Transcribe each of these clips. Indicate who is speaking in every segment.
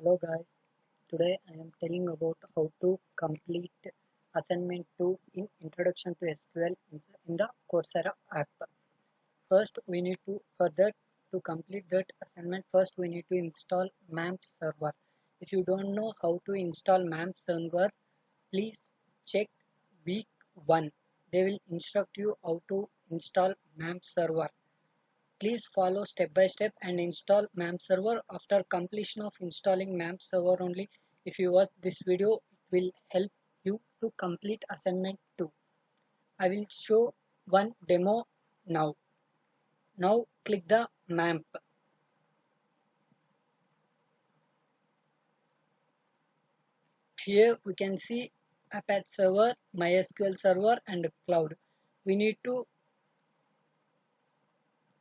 Speaker 1: Hello guys, today I am telling about how to complete assignment 2 in Introduction to SQL in the Coursera app. First we need to, for that to complete that assignment, first we need to install MAMP server. If you don't know how to install MAMP server, please check week 1. They will instruct you how to install MAMP server. Please follow step by step and install MAMP server. After completion of installing MAMP server only, if you watch this video, it will help you to complete assignment 2. I will show one demo now. Now click the MAMP. Here we can see Apache server, MySQL server and cloud. We need to,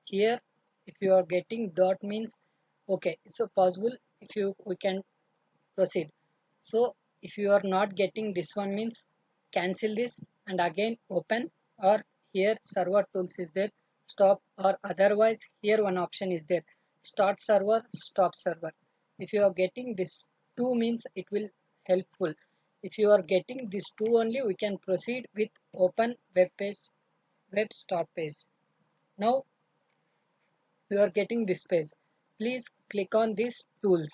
Speaker 1: here if you are getting dot means okay, so possible, if you we can proceed. So if you are not getting this one means cancel this and again open, or here server tools is there, stop, or otherwise here one option is there, start server, stop server. If you are getting this two means it will helpful. If you are getting this two only, we can proceed with open web page, web start page. Now you are getting this page. Please click on these tools,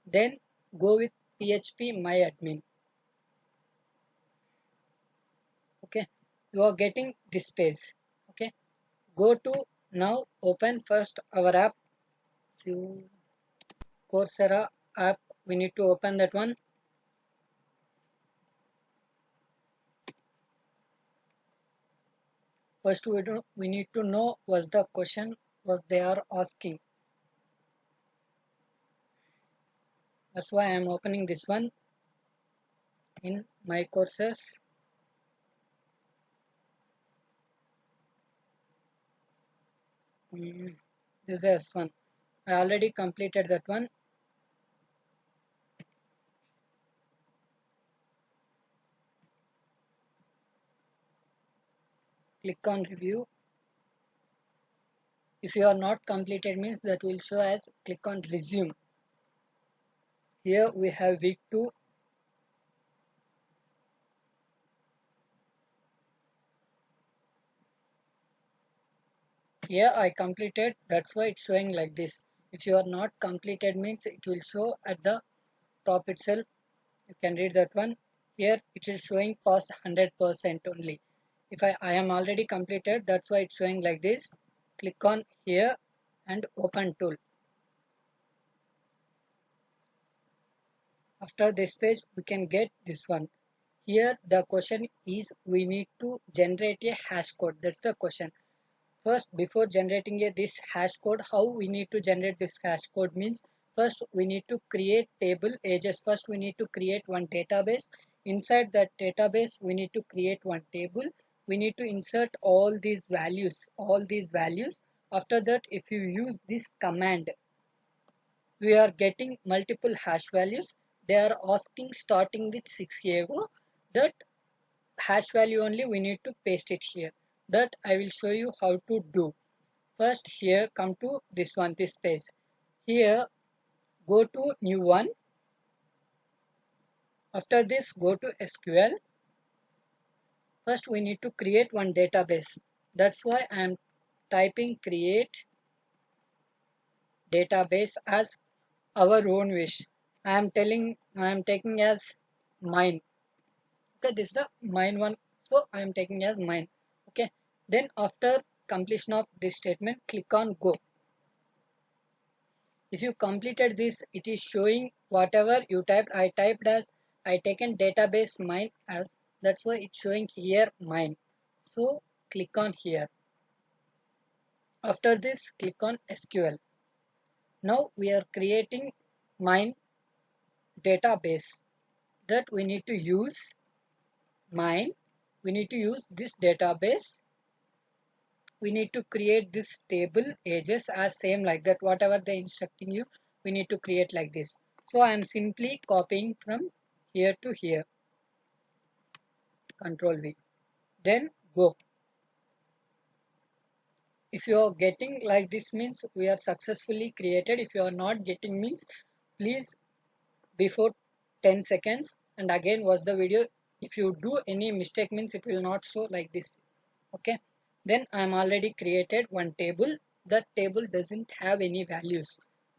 Speaker 1: then go with PHP My Admin. Okay, you are getting this page. Okay, go to, now open first our app. So Coursera app, we need to open that one. First we need to know what's the question was they are asking. That's why I am opening this one in my courses. This is this one. I already completed that one. Click on review. If you are not completed means that will show as click on resume. Here we have week 2. Here I completed, that's why it's showing like this. If you are not completed means it will show at the top itself. You can read that one. Here it is showing past 100% only. If I am already completed, that's why it's showing like this. Click on here and open tool. After this page we can get this one. Here the question is we need to generate a hash code. That's the question. First, before generating this hash code, how we need to generate this hash code means, first we need to create table ages. First we need to create one database. Inside that database we need to create one table. We need to insert all these values, After that, if you use this command, we are getting multiple hash values. They are asking starting with 6AO. That hash value only we need to paste it here. That I will show you how to do. First, here come to this one, this page. Here go to new one. After this go to SQL. First we need to create one database. That's why I am typing create database as our own wish. I am taking as mine. Okay, this is the mine one, so I am taking as mine. Okay, then after completion of this statement, click on go. If you completed this, it is showing whatever you typed. I taken database mine as, that's why it's showing here mine. So click on here. After this, click on SQL. Now we are creating mine database. That we need to use mine. We need to use this database. We need to create this table ages as same like that. Whatever they instructing you, we need to create like this. So I am simply copying from here to here. Control V. Then go. If you are getting like this means we are successfully created. If you are not getting means, please before 10 seconds and again watch the video. If you do any mistake means it will not show like this. Okay, then I am already created one table. That table doesn't have any values.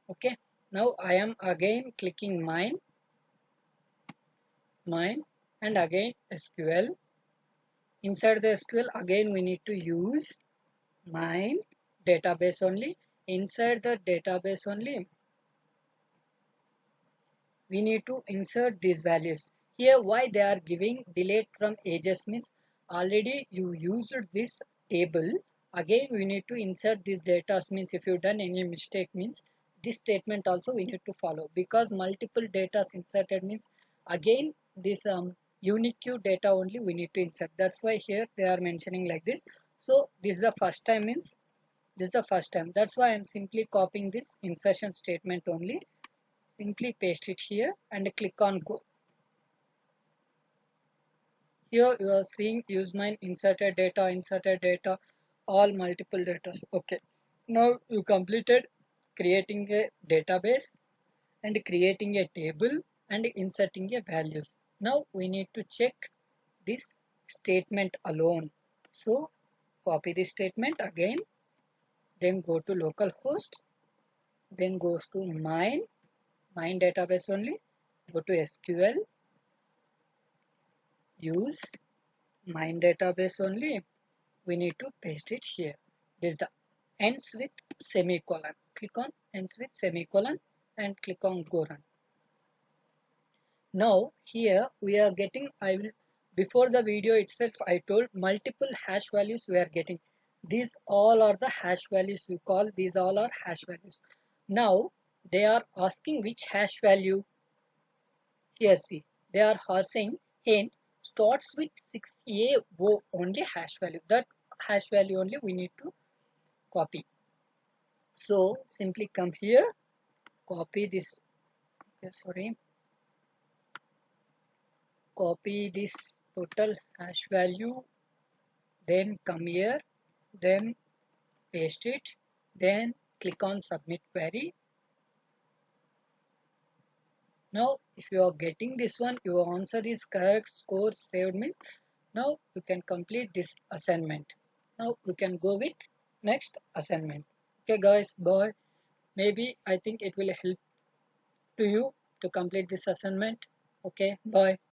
Speaker 1: Okay, now I am again clicking mine and again SQL. Inside the SQL again we need to use mine database only. Inside the database only we need to insert these values. Here why they are giving delete from ages means already you used this table. Again we need to insert this data means if you done any mistake means this statement also we need to follow, because multiple data inserted means again this unique data only we need to insert. That's why here they are mentioning like this. So this is the first time means this is the first time. That's why I'm simply copying this insertion statement only. Simply paste it here and click on go. Here you are seeing use mine inserted data, all multiple data. Okay. Now you completed creating a database and creating a table and inserting a values. Now we need to check this statement alone. So copy this statement again, then go to localhost, then goes to mine database only, go to SQL, use mine database only, we need to paste it here. This is the ends with semicolon. Click on ends with semicolon and click on go run. Now here we are getting, I will, before the video itself I told multiple hash values we are getting. These all are the hash values we call, these all are hash values. Now they are asking which hash value. Here see, they are asking hint starts with 6A0 only hash value. That hash value only we need to copy. So simply come here, copy this. Okay, sorry, copy this total hash value. Then come here, then paste it. Then click on submit query. Now if you are getting this one, your answer is correct, score saved means now you can complete this assignment. Now we can go with next assignment. Okay guys, bye. Maybe I think it will help to you to complete this assignment. Okay, bye.